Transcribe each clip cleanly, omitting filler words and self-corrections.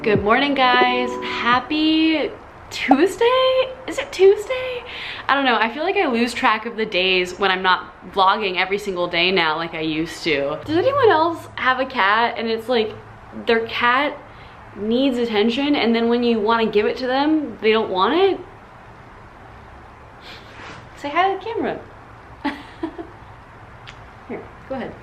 Good morning, guys. Happy Tuesday? Is it Tuesday? I don't know. I feel like I lose track of the days when I'm not vlogging every single day now like I used to. Does anyone else have a cat and it's like their cat needs attention and then when you want to give it to them, they don't want it? Say hi to the camera. Here, go ahead.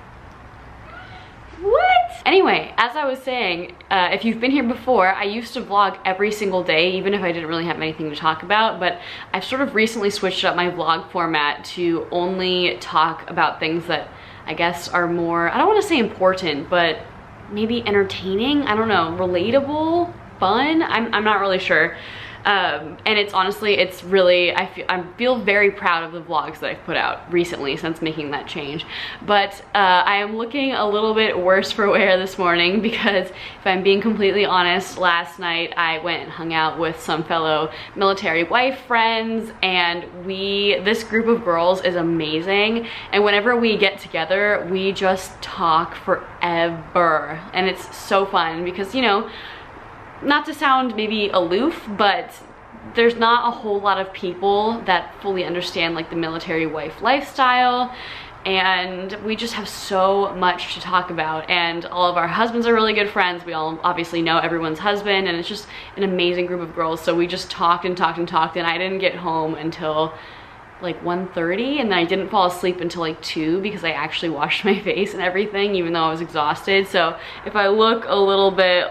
What? Anyway, as I was saying, if you've been here before, I used to vlog every single day, even if I didn't really have anything to talk about, but I've sort of recently switched up my vlog format to only talk about things that I guess are more, I don't want to say important, but maybe entertaining, I don't know, relatable, fun, I'm not really sure. And it's honestly, it's really, I feel very proud of the vlogs that I've put out recently since making that change. But I am looking a little bit worse for wear this morning because if I'm being completely honest, last night I went and hung out with some fellow military wife friends, and this group of girls is amazing. And whenever we get together, we just talk forever. And it's so fun because, you know, not to sound maybe aloof, but there's not a whole lot of people that fully understand like the military wife lifestyle, and we just have so much to talk about, and all of our husbands are really good friends. We all obviously know everyone's husband, and it's just an amazing group of girls. So we just talked and talked and talked, and I didn't get home until like 1:30, and then I didn't fall asleep until like 2 because I actually washed my face and everything even though I was exhausted. So if I look a little bit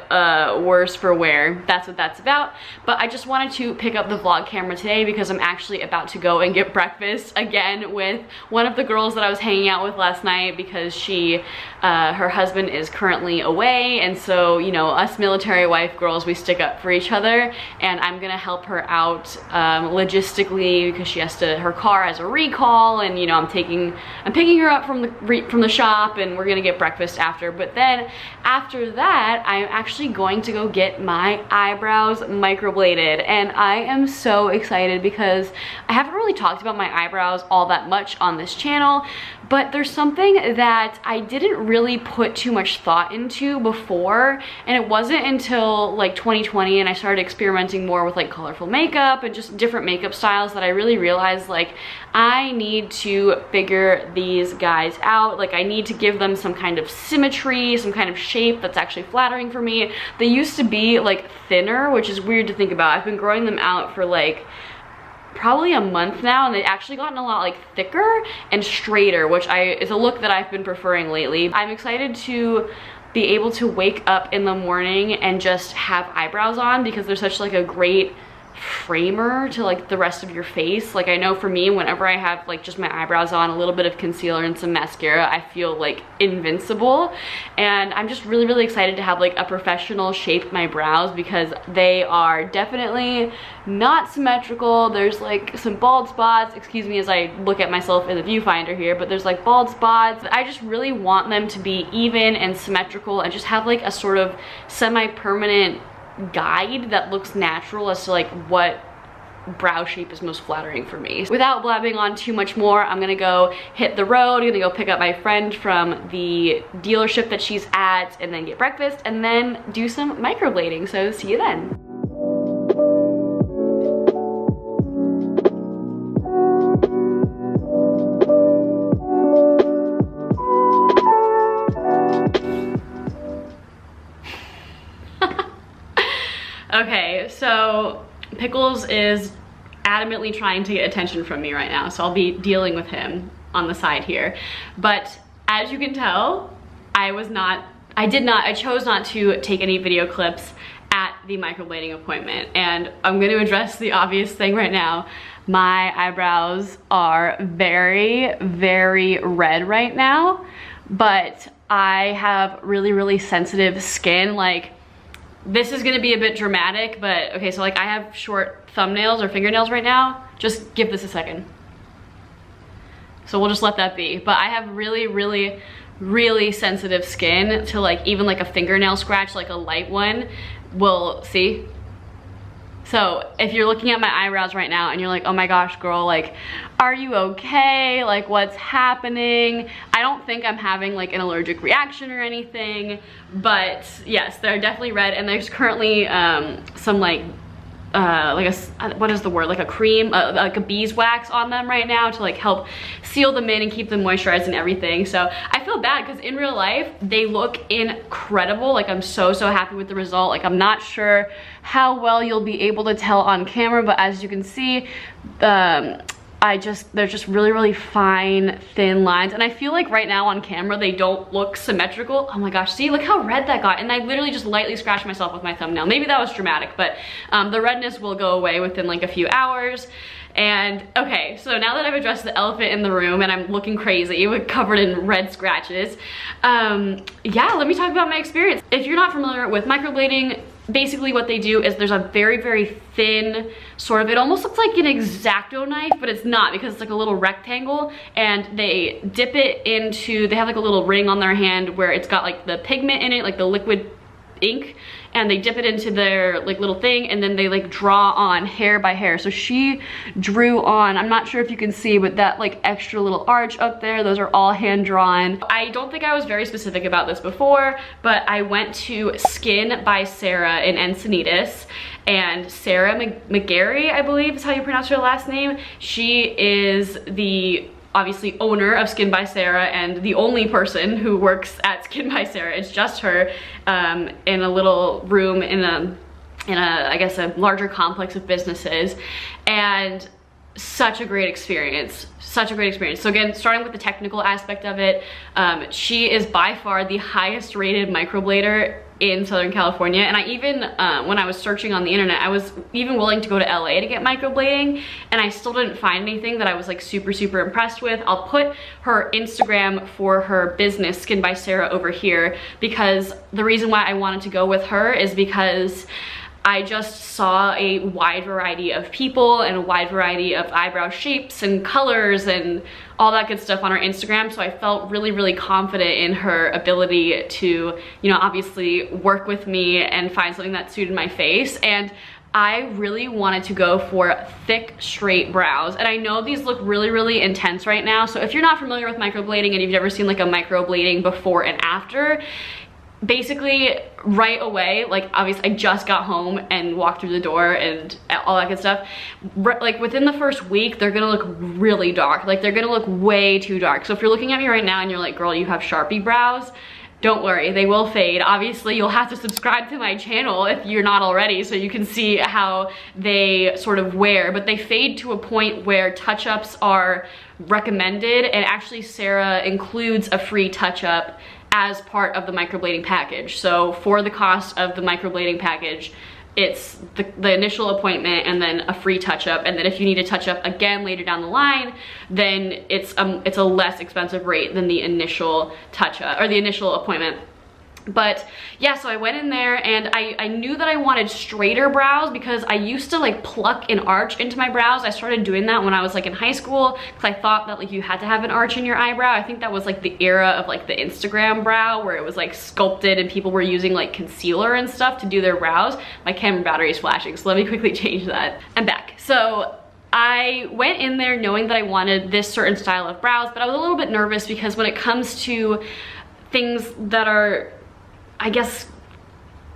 worse for wear, that's what that's about. But I just wanted to pick up the vlog camera today because I'm actually about to go and get breakfast again with one of the girls that I was hanging out with last night because her husband is currently away, and so, you know, us military wife girls, we stick up for each other, and I'm gonna help her out logistically because she has to, her car has a recall, and you know, I'm picking her up from the shop, and we're gonna get breakfast after. But then after that, I'm actually going to go get my eyebrows microbladed, and I am so excited because I haven't really talked about my eyebrows all that much on this channel, but there's something that I didn't really put too much thought into before, and it wasn't until like 2020 and I started experimenting more with like colorful makeup and just different makeup styles that I really realized like I need to figure these guys out. Like I need to give them some kind of symmetry, some kind of shape that's actually flattering for me. They used to be like thinner, which is weird to think about. I've been growing them out for like probably a month now, and they've actually gotten a lot like thicker and straighter, which is a look that I've been preferring lately. I'm excited to be able to wake up in the morning and just have eyebrows on because they're such like a great framer to like the rest of your face. Like I know for me, whenever I have like just my eyebrows on, a little bit of concealer and some mascara, I feel like invincible. And I'm just really excited to have like a professional shape my brows because they are definitely not symmetrical. There's like some bald spots, excuse me as I look at myself in the viewfinder here, but there's like bald spots. I just really want them to be even and symmetrical and just have like a sort of semi-permanent guide that looks natural as to like what brow shape is most flattering for me. Without blabbing on too much more, I'm gonna go hit the road. I'm gonna go pick up my friend from the dealership that she's at and then get breakfast and then do some microblading. So see you then. Okay, so Pickles is adamantly trying to get attention from me right now, so I'll be dealing with him on the side here. But as you can tell, I chose not to take any video clips at the microblading appointment, and I'm going to address the obvious thing right now. My eyebrows are very red right now, but I have really sensitive skin. Like, this is gonna be a bit dramatic, but okay, so like I have short thumbnails or fingernails right now. Just give this a second. So we'll just let that be. But I have really sensitive skin to like even like a fingernail scratch, like a light one will, see So if you're looking at my eyebrows right now and you're like, oh my gosh, girl, like, are you okay? Like, what's happening? I don't think I'm having like an allergic reaction or anything, but yes, they're definitely red, and there's currently some like what is the word, like a cream, like a beeswax on them right now to like help seal them in and keep them moisturized and everything. So I feel bad because in real life they look incredible. Like, I'm so happy with the result. Like, I'm not sure how well you'll be able to tell on camera, but as you can see, they're just really fine, thin lines. And I feel like right now on camera, they don't look symmetrical. Oh my gosh, see, look how red that got. And I literally just lightly scratched myself with my thumbnail. Maybe that was dramatic, but the redness will go away within like a few hours. And okay, so now that I've addressed the elephant in the room and I'm looking crazy, covered in red scratches, yeah, let me talk about my experience. If you're not familiar with microblading, basically what they do is there's a very thin sort of, it almost looks like an X-Acto knife, but it's not, because it's like a little rectangle, and they dip it into, they have like a little ring on their hand where it's got like the pigment in it, like the liquid ink, and they dip it into their like little thing, and then they like draw on hair by hair. So she drew on, I'm not sure if you can see, but that like extra little arch up there, those are all hand drawn. I don't think I was very specific about this before, but I went to Skin by Sarah in Encinitas, and Sarah McGarry, I believe is how you pronounce her last name. She is the obviously owner of Skin by Sarah and the only person who works at Skin by Sarah. It's just her in a little room in a I guess a larger complex of businesses, and such a great experience. Such a great experience. So again, starting with the technical aspect of it, she is by far the highest rated microblader in Southern California. And I even, when I was searching on the internet, I was even willing to go to LA to get microblading, and I still didn't find anything that I was like super impressed with. I'll put her Instagram for her business, Skin by Sarah, over here, because the reason why I wanted to go with her is because I just saw a wide variety of people and a wide variety of eyebrow shapes and colors and all that good stuff on her Instagram. So I felt really confident in her ability to, you know, obviously work with me and find something that suited my face. And I really wanted to go for thick, straight brows. And I know these look really intense right now. So if you're not familiar with microblading and you've never seen like a microblading before and after, basically right away, like obviously I just got home and walked through the door and all that good stuff, like within the first week they're gonna look really dark. Like, they're gonna look way too dark. So if you're looking at me right now and you're like, girl, you have Sharpie brows, don't worry, they will fade. Obviously you'll have to subscribe to my channel if you're not already, so you can see how they sort of wear, but they fade to a point where touch-ups are recommended. And actually Sarah includes a free touch-up as part of the microblading package. So for the cost of the microblading package, it's the initial appointment and then a free touch-up, and then if you need a touch-up again later down the line, then it's a less expensive rate than the initial touch-up or the initial appointment. But yeah, so I went in there and I knew that I wanted straighter brows because I used to like pluck an arch into my brows. I started doing that when I was like in high school because I thought that like you had to have an arch in your eyebrow. I think that was like the era of like the Instagram brow where it was like sculpted and people were using like concealer and stuff to do their brows. My camera battery is flashing, so let me quickly change that. I'm back. So I went in there knowing that I wanted this certain style of brows, but I was a little bit nervous because when it comes to things that are, I guess,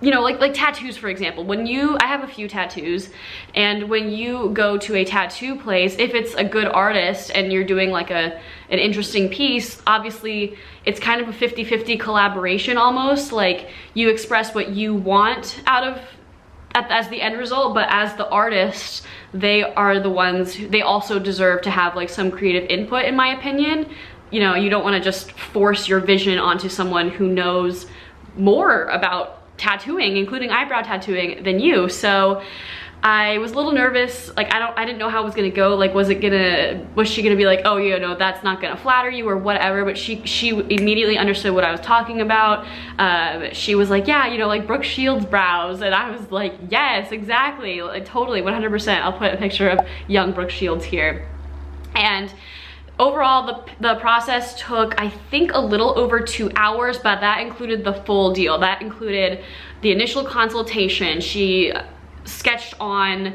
you know, like tattoos, for example. I have a few tattoos, and when you go to a tattoo place, if it's a good artist and you're doing like an interesting piece, obviously it's kind of a 50-50 collaboration almost. Like, you express what you want out of as the end result, but as the artist, they are the ones they also deserve to have like some creative input, in my opinion. You know, you don't want to just force your vision onto someone who knows more about tattooing, including eyebrow tattooing, than you. So I was a little nervous. Like, I didn't know how it was gonna go. Like, was she gonna be like, oh, you know, that's not gonna flatter you or whatever? But she immediately understood what I was talking about. She was like, yeah, you know, like Brooke Shields brows. And I was like, yes, exactly, like, totally, 100%. I'll put a picture of young Brooke Shields here. And overall, the process took, I think, a little over 2 hours, but that included the full deal. That included the initial consultation. She sketched on,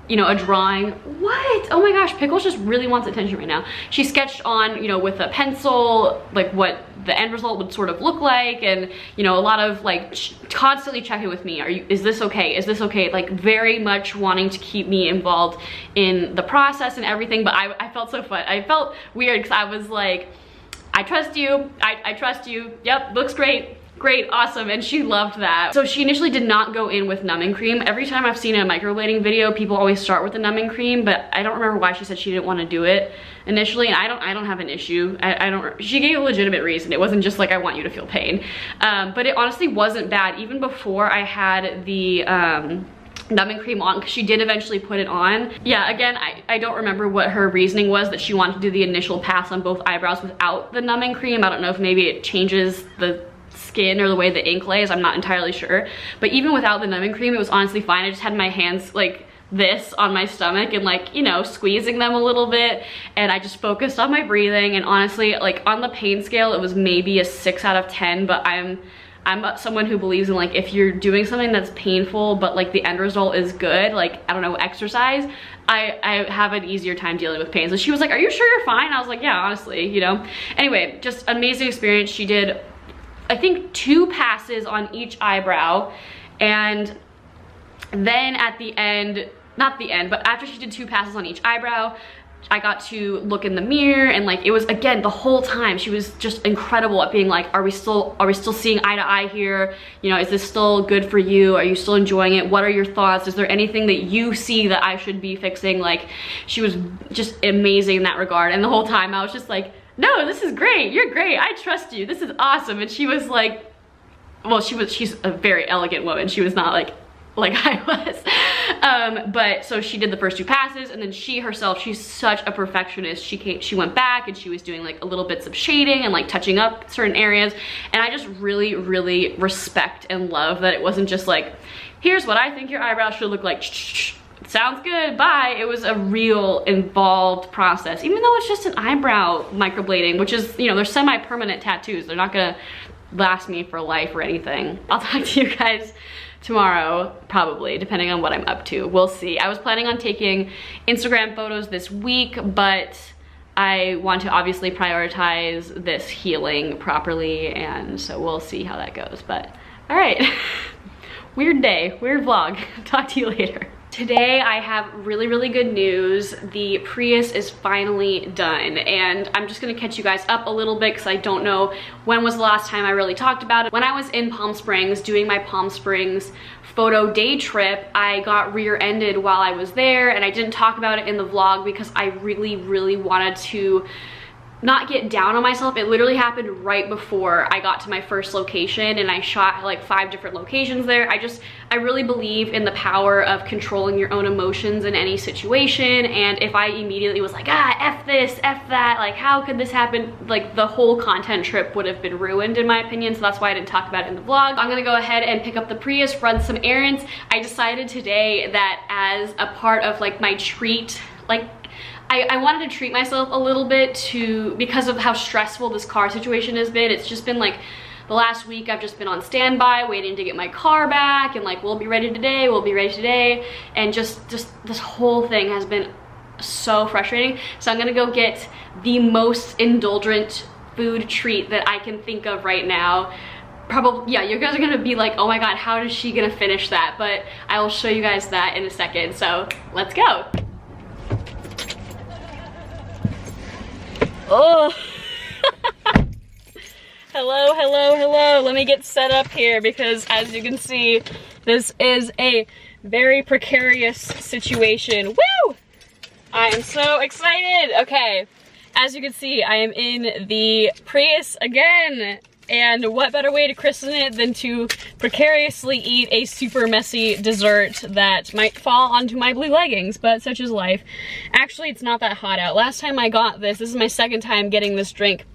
you know, a drawing. What? Oh my gosh, Pickles just really wants attention right now. She sketched on, you know, with a pencil, like what the end result would sort of look like, and, you know, a lot of like constantly checking with me. Is this okay? Is this okay? Like very much wanting to keep me involved in the process and everything. But I felt so fun. I felt weird because I was like, I trust you. I trust you. Yep, looks great. Great, awesome, and she loved that. So she initially did not go in with numbing cream. Every time I've seen a microblading video, people always start with the numbing cream, but I don't remember why she said she didn't want to do it initially, and I don't have an issue. She gave a legitimate reason. It wasn't just like, I want you to feel pain. But it honestly wasn't bad. Even before I had the numbing cream on, because she did eventually put it on. Yeah, again, I don't remember what her reasoning was that she wanted to do the initial pass on both eyebrows without the numbing cream. I don't know if maybe it changes the skin or the way the ink lays, I'm not entirely sure. But even without the numbing cream, it was honestly fine. I just had my hands like this on my stomach and like, you know, squeezing them a little bit, and I just focused on my breathing. And honestly, like on the pain scale, it was maybe a 6 out of 10, but I'm someone who believes in like, if you're doing something that's painful but like the end result is good, like, I don't know, exercise, I have an easier time dealing with pain. So she was like, are you sure you're fine? I was like, yeah, honestly, you know. Anyway, just amazing experience. She did, I think, 2 passes on each eyebrow, and then at the end, not the end, but after she did 2 passes on each eyebrow, I got to look in the mirror, and like, it was, again, the whole time she was just incredible at being like, are we still seeing eye to eye here? You know, is this still good for you? Are you still enjoying it? What are your thoughts? Is there anything that you see that I should be fixing? Like, she was just amazing in that regard. And the whole time I was just like, no, this is great. You're great. I trust you. This is awesome. And she was like, well, she's a very elegant woman. She was not like I was. But so she did the first 2 passes, and then she herself, she's such a perfectionist. She went back and she was doing like a little bits of shading and like touching up certain areas. And I just really, really respect and love that it wasn't just like, here's what I think your eyebrow should look like. Sounds good, bye. It was a real involved process, even though it's just an eyebrow microblading, which is, you know, they're semi-permanent tattoos. They're not gonna last me for life or anything. I'll talk to you guys tomorrow, probably, depending on what I'm up to. We'll see. I was planning on taking Instagram photos this week, but I want to obviously prioritize this healing properly, and so we'll see how that goes. But all right, weird day, weird vlog. Talk to you later. Today I have really, really good news. The Prius is finally done, and I'm just gonna catch you guys up a little bit because I don't know when was the last time I really talked about it. When I was in Palm Springs doing my Palm Springs photo day trip, I got rear-ended while I was there, and I didn't talk about it in the vlog because I really, really wanted to not get down on myself. It literally happened right before I got to my first location, and I shot like 5 different locations there. I really believe in the power of controlling your own emotions in any situation, and if I immediately was like, F this, F that, like how could this happen, like the whole content trip would have been ruined in my opinion. So that's why I didn't talk about it in the vlog. I'm gonna go ahead and pick up the Prius, run some errands. I decided today that as a part of like my treat, like I wanted to treat myself a little bit because of how stressful this car situation has been. It's just been like the last week I've just been on standby waiting to get my car back, and like, we'll be ready today, we'll be ready today. And just this whole thing has been so frustrating. So I'm gonna go get the most indulgent food treat that I can think of right now. Probably, yeah, you guys are gonna be like, oh my god, how is she gonna finish that? But I will show you guys that in a second. So let's go. Oh, hello, hello, hello. Let me get set up here because as you can see, this is a very precarious situation. Woo! I am so excited. Okay, as you can see, I am in the Prius again. And what better way to christen it than to precariously eat a super messy dessert that might fall onto my blue leggings, but such is life. Actually, it's not that hot out. Last time I got this is my 2nd time getting this drink.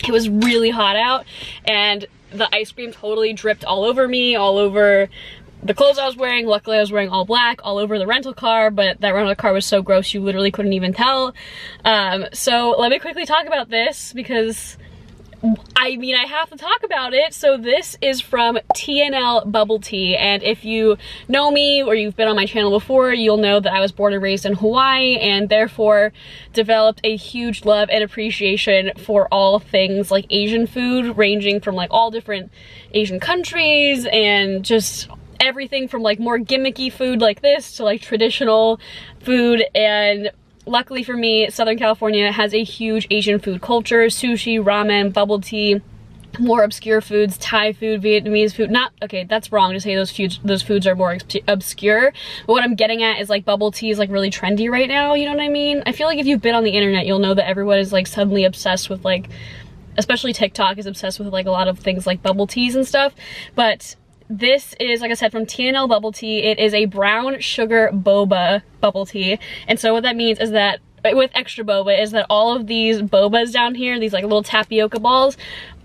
It was really hot out, and the ice cream totally dripped all over me, all over the clothes I was wearing. Luckily, I was wearing all black, all over the rental car, but that rental car was so gross you literally couldn't even tell. So let me quickly talk about this because I mean, I have to talk about it. So this is from TNL Bubble Tea, and if you know me or you've been on my channel before, you'll know that I was born and raised in Hawaii and therefore developed a huge love and appreciation for all things like Asian food, ranging from like all different Asian countries and just everything from like more gimmicky food like this to like traditional food. And luckily for me, Southern California has a huge Asian food culture: sushi, ramen, bubble tea, more obscure foods, Thai food, Vietnamese food. Not, okay, that's wrong to say those foods are more obscure. But what I'm getting at is like bubble tea is like really trendy right now, you know what I mean? I feel like if you've been on the internet, you'll know that everyone is like suddenly obsessed with like, especially TikTok is obsessed with like a lot of things like bubble teas and stuff. But this is, like I said, from TNL Bubble Tea. It is a brown sugar boba bubble tea. And so what that means is that, with extra boba, is that all of these bobas down here, these like little tapioca balls,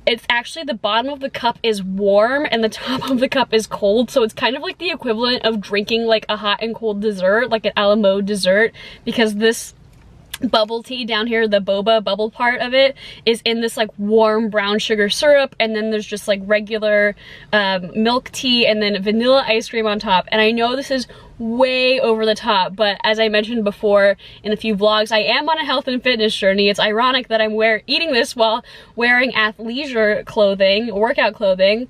it's actually the bottom of the cup is warm and the top of the cup is cold. So it's kind of like the equivalent of drinking like a hot and cold dessert, like an a la mode dessert, because this bubble tea down here, the boba bubble part of it, is in this like warm brown sugar syrup, and then there's just like regular milk tea and then vanilla ice cream on top. And I know this is way over the top, but as I mentioned before in a few vlogs, I am on a health and fitness journey. It's ironic that I'm eating this while wearing athleisure clothing, workout clothing,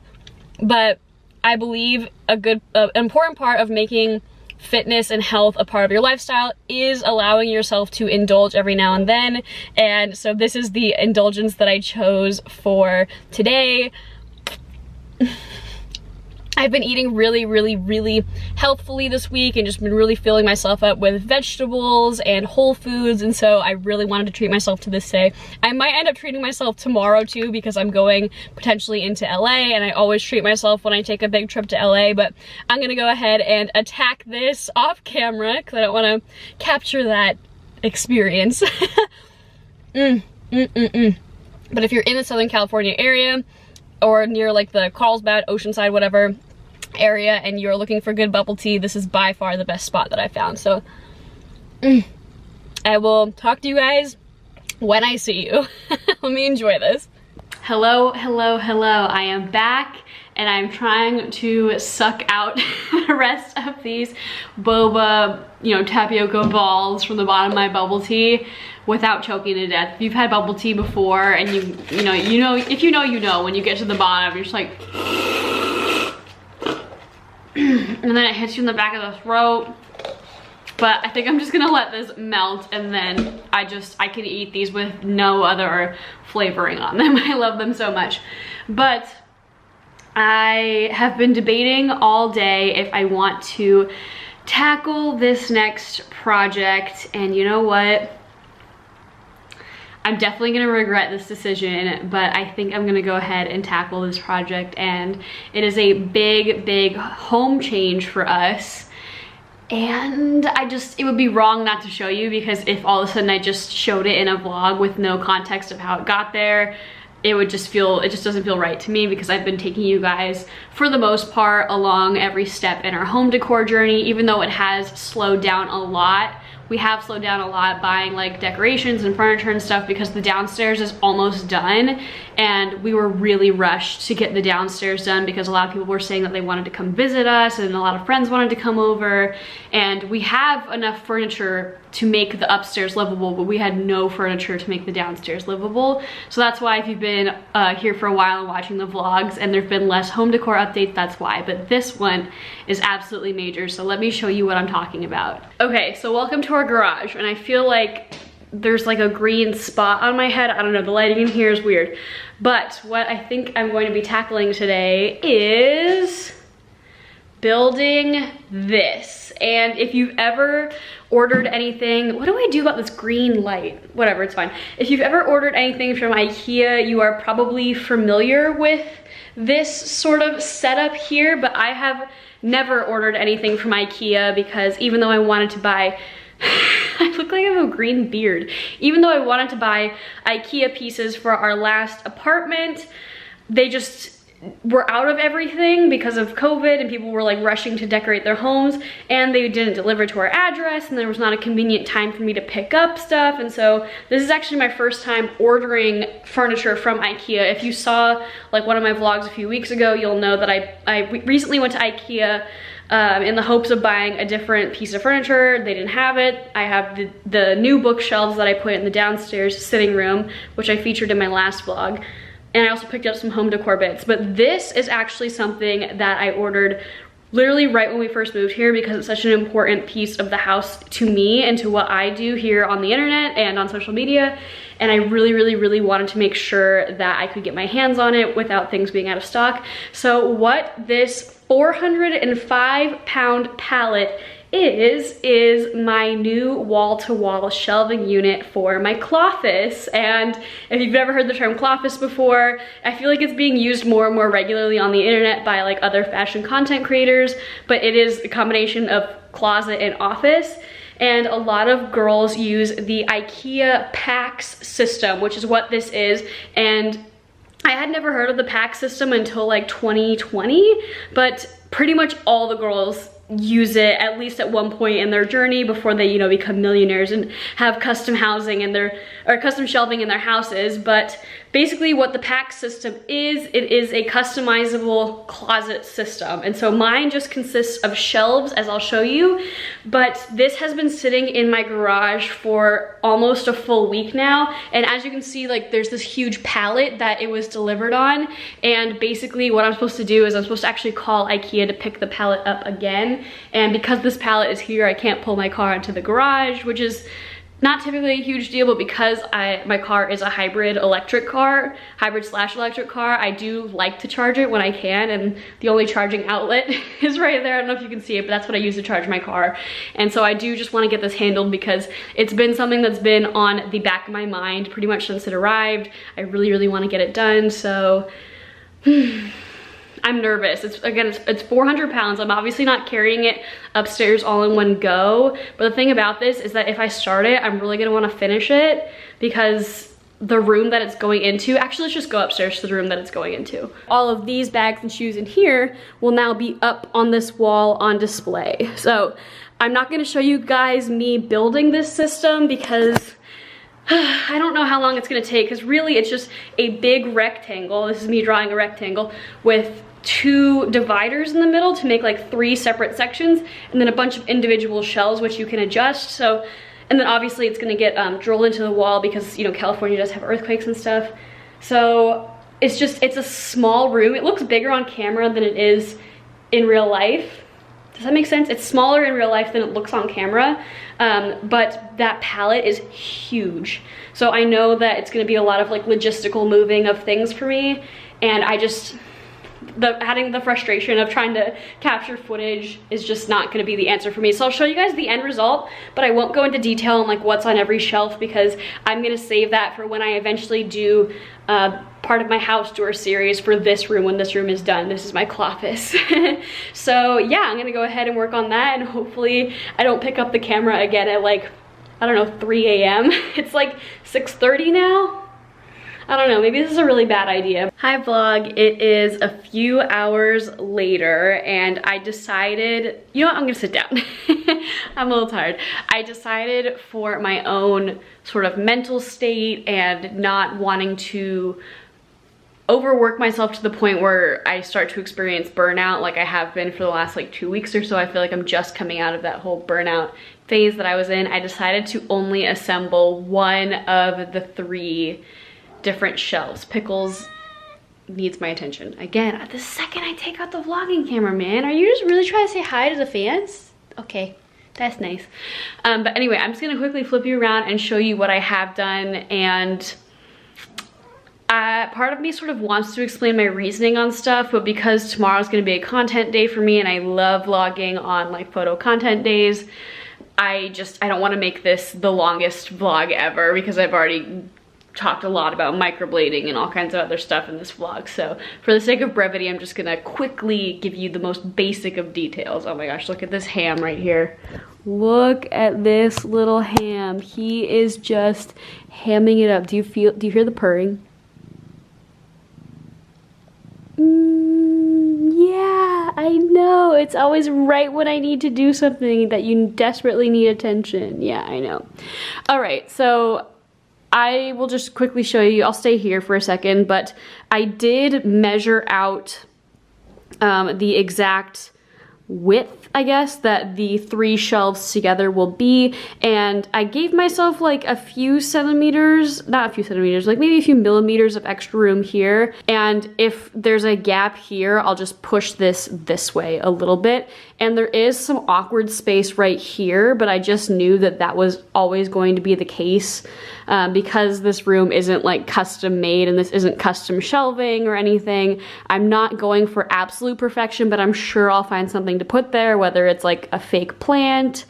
but I believe an important part of making fitness and health a part of your lifestyle is allowing yourself to indulge every now and then. And so this is the indulgence that I chose for today. I've been eating really healthfully this week and just been really filling myself up with vegetables and whole foods, and so I really wanted to treat myself to this day. I might end up treating myself tomorrow too, because I'm going potentially into LA, and I always treat myself when I take a big trip to LA, but I'm gonna go ahead and attack this off camera because I don't want to capture that experience. But if you're in the Southern California area, or near like the Carlsbad, Oceanside, whatever area, and you're looking for good bubble tea, this is by far the best spot that I found. So I will talk to you guys when I see you. Let me enjoy this. Hello. I am back and I'm trying to suck out the rest of these boba, you know, tapioca balls from the bottom of my bubble tea without choking to death. If you've had bubble tea before and you know, if you know, when you get to the bottom, you're just like, and then it hits you in the back of the throat. But I think I'm just gonna let this melt, and then I can eat these with no other flavoring on them. I love them so much. But I have been debating all day if I want to tackle this next project, and you know what? I'm definitely gonna regret this decision, but I think I'm gonna go ahead and tackle this project, and it is a big home change for us. And it would be wrong not to show you, because if all of a sudden I just showed it in a vlog with no context of how it got there, it just doesn't feel right to me, because I've been taking you guys for the most part along every step in our home decor journey. Even though it has slowed down a lot, we have slowed down a lot buying like decorations and furniture and stuff, because the downstairs is almost done, and we were really rushed to get the downstairs done because a lot of people were saying that they wanted to come visit us, and a lot of friends wanted to come over, and we have enough furniture to make the upstairs livable, but we had no furniture to make the downstairs livable. So that's why, if you've been here for a while and watching the vlogs and there've been less home decor updates, that's why. But this one is absolutely major, so let me show you what I'm talking about. Okay, so welcome to our garage, and I feel like there's like a green spot on my head. I don't know, the lighting in here is weird. But what I think I'm going to be tackling today is building this. And if you've ever ordered anything, what do I do about this green light? Whatever, it's fine. If you've ever ordered anything from IKEA, you are probably familiar with this sort of setup here, but I have never ordered anything from IKEA, because even though I wanted to buy, I look like I have a green beard. Even though I wanted to buy IKEA pieces for our last apartment, they just were out of everything because of COVID, and people were like rushing to decorate their homes, and they didn't deliver to our address, and there was not a convenient time for me to pick up stuff. And so this is actually my first time ordering furniture from IKEA. If you saw like one of my vlogs a few weeks ago, you'll know that I recently went to IKEA in the hopes of buying a different piece of furniture. They didn't have it. I have the new bookshelves that I put in the downstairs sitting room, which I featured in my last vlog. And I also picked up some home decor bits. But this is actually something that I ordered literally right when we first moved here, because it's such an important piece of the house to me and to what I do here on the internet and on social media. And I really wanted to make sure that I could get my hands on it without things being out of stock. So what this 405-pound pallet is my new wall-to-wall shelving unit for my Cloffice. And if you've ever heard the term Cloffice before, I feel like it's being used more and more regularly on the internet by like other fashion content creators, but it is a combination of closet and office. And a lot of girls use the IKEA PAX system, which is what this is. And I had never heard of the PAX system until like 2020, but pretty much all the girls use it at least at one point in their journey before they, you know, become millionaires and have custom housing in their, or custom shelving in their houses. But basically what the PAX system is, it is a customizable closet system. And so mine just consists of shelves, as I'll show you, but this has been sitting in my garage for almost a full week now. And as you can see, like there's this huge pallet that it was delivered on. And basically what I'm supposed to do is I'm supposed to actually call IKEA to pick the pallet up again. And because this pallet is here, I can't pull my car into the garage, which is not typically a huge deal, but because my car is a hybrid slash electric car, I do like to charge it when I can, and the only charging outlet is right there. I don't know if you can see it, but that's what I use to charge my car. And so I do just want to get this handled because it's been something that's been on the back of my mind pretty much since it arrived. I really want to get it done, so I'm nervous. It's 400 pounds. I'm obviously not carrying it upstairs all in one go. But the thing about this is that if I start it, I'm really gonna wanna finish it, because the room that it's going into, actually let's just go upstairs to the room that it's going into. All of these bags and shoes in here will now be up on this wall on display. So I'm not gonna show you guys me building this system because I don't know how long it's gonna take, because really it's just a big rectangle. This is me drawing a rectangle with 2 dividers in the middle to make like 3 separate sections, and then a bunch of individual shelves which you can adjust. So, and then obviously it's gonna get drilled into the wall because, you know, California does have earthquakes and stuff. So it's a small room. It looks bigger on camera than it is in real life. Does that make sense? It's smaller in real life than it looks on camera, but that pallet is huge. So I know that it's gonna be a lot of like logistical moving of things for me, and I just, adding the frustration of trying to capture footage is just not gonna be the answer for me. So I'll show you guys the end result, but I won't go into detail on like what's on every shelf, because I'm gonna save that for when I eventually do part of my house tour series for this room, when this room is done. This is my Cloffice. So yeah, I'm gonna go ahead and work on that, and hopefully I don't pick up the camera again at like, I don't know, 3 a.m. It's like 6:30 now. I don't know, maybe this is a really bad idea. Hi vlog, it is a few hours later, and I decided, you know what, I'm gonna sit down. I'm a little tired. I decided for my own sort of mental state and not wanting to overwork myself to the point where I start to experience burnout like I have been for the last like 2 weeks or so. I feel like I'm just coming out of that whole burnout phase that I was in. I decided to only assemble one of the 3 different shelves. Pickles needs my attention. Again, the second I take out the vlogging camera, man. Are you just really trying to say hi to the fans? Okay, that's nice. But anyway, I'm just gonna quickly flip you around and show you what I have done. And part of me sort of wants to explain my reasoning on stuff, but because tomorrow's gonna be a content day for me and I love vlogging on like photo content days, I don't wanna make this the longest vlog ever, because I've already talked a lot about microblading and all kinds of other stuff in this vlog. So for the sake of brevity, I'm just gonna quickly give you the most basic of details. Oh my gosh, look at this ham right here. Look at this little ham. He is just hamming it up. Do you hear the purring? it's always right when I need to do something that you desperately need attention. Yeah, I know. All right, so I will just quickly show you. I'll stay here for a second, but I did measure out the exact width, I guess, that the 3 shelves together will be, and I gave myself like a few centimeters, not a few centimeters, like maybe a few millimeters of extra room here, and if there's a gap here, I'll just push this way a little bit, and there is some awkward space right here, but I just knew that that was always going to be the case because this room isn't like custom made and this isn't custom shelving or anything. I'm not going for absolute perfection, but I'm sure I'll find something to put there, whether it's like a fake plant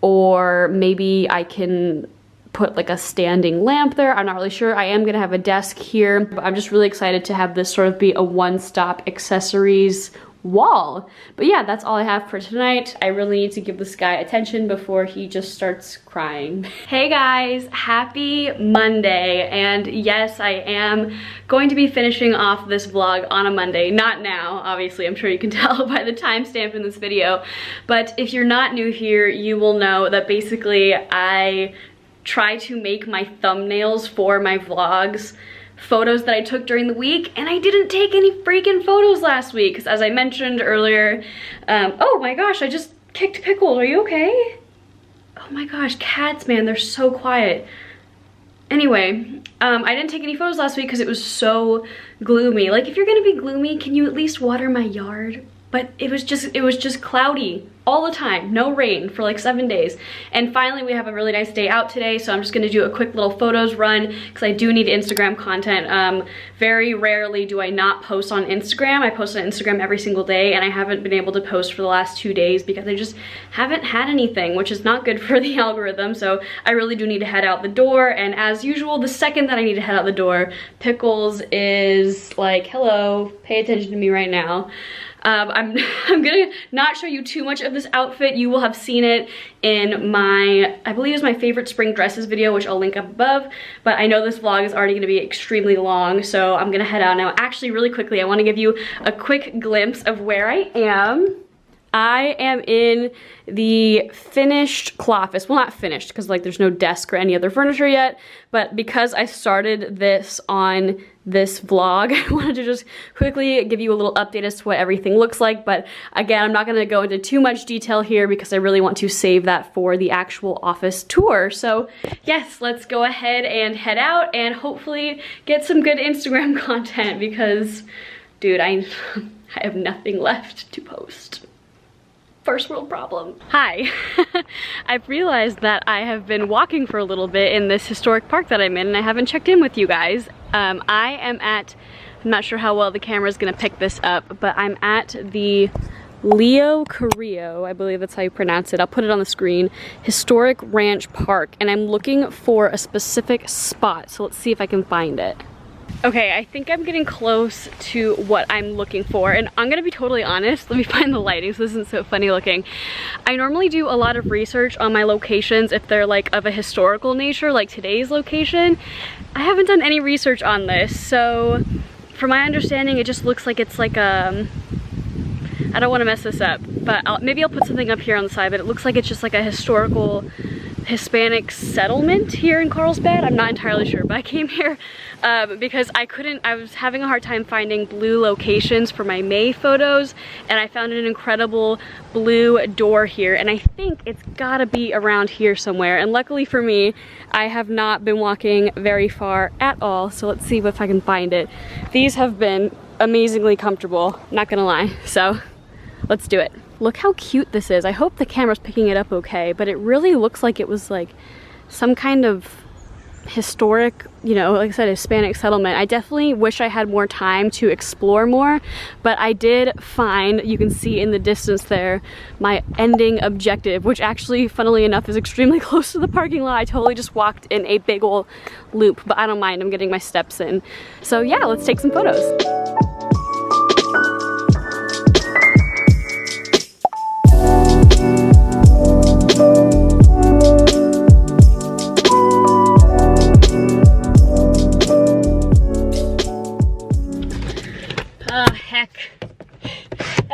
or maybe I can put like a standing lamp there. I'm not really sure. I am gonna have a desk here, but I'm just really excited to have this sort of be a one-stop accessories wall. But yeah, that's all I have for tonight. I really need to give this guy attention before he just starts crying. Hey guys, happy Monday. And yes, I am going to be finishing off this vlog on a Monday. Not now, obviously, I'm sure you can tell by the timestamp in this video. But if you're not new here, you will know that basically I try to make my thumbnails for my vlogs photos that I took during the week, and I didn't take any freaking photos last week because, as I mentioned earlier, oh my gosh, I just kicked Pickles. Are you okay? Oh my gosh, cats, man, they're so quiet. Anyway, I didn't take any photos last week because it was so gloomy. Like, if you're gonna be gloomy, can you at least water my yard? But it was just cloudy all the time, no rain for like 7 days. And finally we have a really nice day out today, so I'm just gonna do a quick little photos run because I do need Instagram content. Very rarely do I not post on Instagram. I post on Instagram every single day, and I haven't been able to post for the last 2 days because I just haven't had anything, which is not good for the algorithm. So I really do need to head out the door, and as usual, the second that I need to head out the door, Pickles is like, hello, pay attention to me right now. I'm gonna not show you too much of this outfit. You will have seen it in my, I believe it's my favorite spring dresses video, which I'll link up above, but I know this vlog is already gonna be extremely long, so I'm gonna head out now. Actually, really quickly, I wanna give you a quick glimpse of where I am. I am in the finished Cloffice. Well, not finished, because like there's no desk or any other furniture yet, but because I started this on this vlog, I wanted to just quickly give you a little update as to what everything looks like. But again, I'm not gonna go into too much detail here because I really want to save that for the actual office tour. So yes, let's go ahead and head out and hopefully get some good Instagram content because, dude, I have nothing left to post. First world problem. Hi. I've realized that I have been walking for a little bit in this historic park that I'm in, and I haven't checked in with you guys. I am at, I'm not sure how well the camera is gonna pick this up, but I'm at the Leo Carrillo, I believe that's how you pronounce it. I'll put it on the screen. Historic Ranch Park, and I'm looking for a specific spot, so let's see if I can find it. Okay, I think I'm getting close to what I'm looking for, and I'm gonna be totally honest. Let me find the lighting so this isn't so funny looking. I normally do a lot of research on my locations if they're like of a historical nature, like today's location. I haven't done any research on this, so from my understanding, it just looks like it's like a, I don't wanna mess this up, but maybe I'll put something up here on the side, but it looks like it's just like a historical Hispanic settlement here in Carlsbad. I'm not entirely sure, but I came here because I was having a hard time finding blue locations for my May photos, and I found an incredible blue door here, and I think it's gotta be around here somewhere. And luckily for me, I have not been walking very far at all, so let's see if I can find it. These have been amazingly comfortable, not gonna lie, so let's do it. Look how cute this is. I hope the camera's picking it up okay, but it really looks like it was like some kind of historic, you know, like I said, Hispanic settlement. I definitely wish I had more time to explore more, but I did find, you can see in the distance there, my ending objective, which actually, funnily enough, is extremely close to the parking lot. I totally just walked in a big ol' loop, but I don't mind, I'm getting my steps in. So yeah, let's take some photos.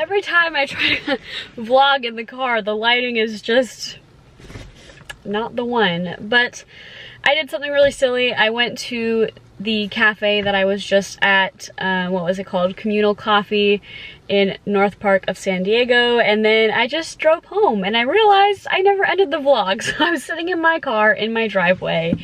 every time I try to vlog in the car, the lighting is just not the one. But I did something really silly. I went to the cafe that I was just at, what was it called? Communal Coffee in North Park of San Diego, and then I just drove home and I realized I never ended the vlog, so I was sitting in my car in my driveway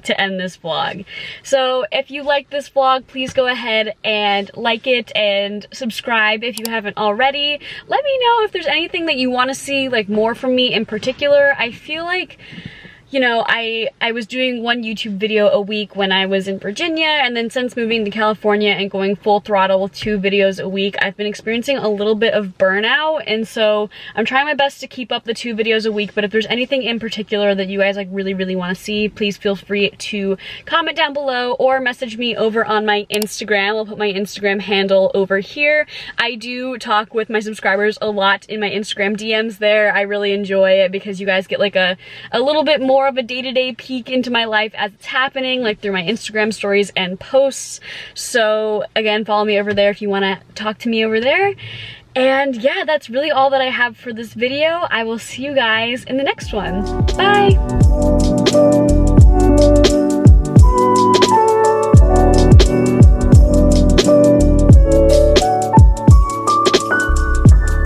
to end this vlog. So if you like this vlog, please go ahead and like it and subscribe if you haven't already. Let me know if there's anything that you want to see like more from me in particular. I feel like, you know, I was doing one YouTube video a week when I was in Virginia, and then since moving to California and going full throttle with 2 videos a week, I've been experiencing a little bit of burnout, and so I'm trying my best to keep up the 2 videos a week. But if there's anything in particular that you guys like really want to see, please feel free to comment down below or message me over on my Instagram. I'll put my Instagram handle over here. I do talk with my subscribers a lot in my Instagram DMs there. I really enjoy it because you guys get like a little bit more of a day-to-day peek into my life as it's happening, like through my Instagram stories and posts. So again, follow me over there if you want to talk to me over there. And yeah, that's really all that I have for this video. I will see you guys in the next one. Bye!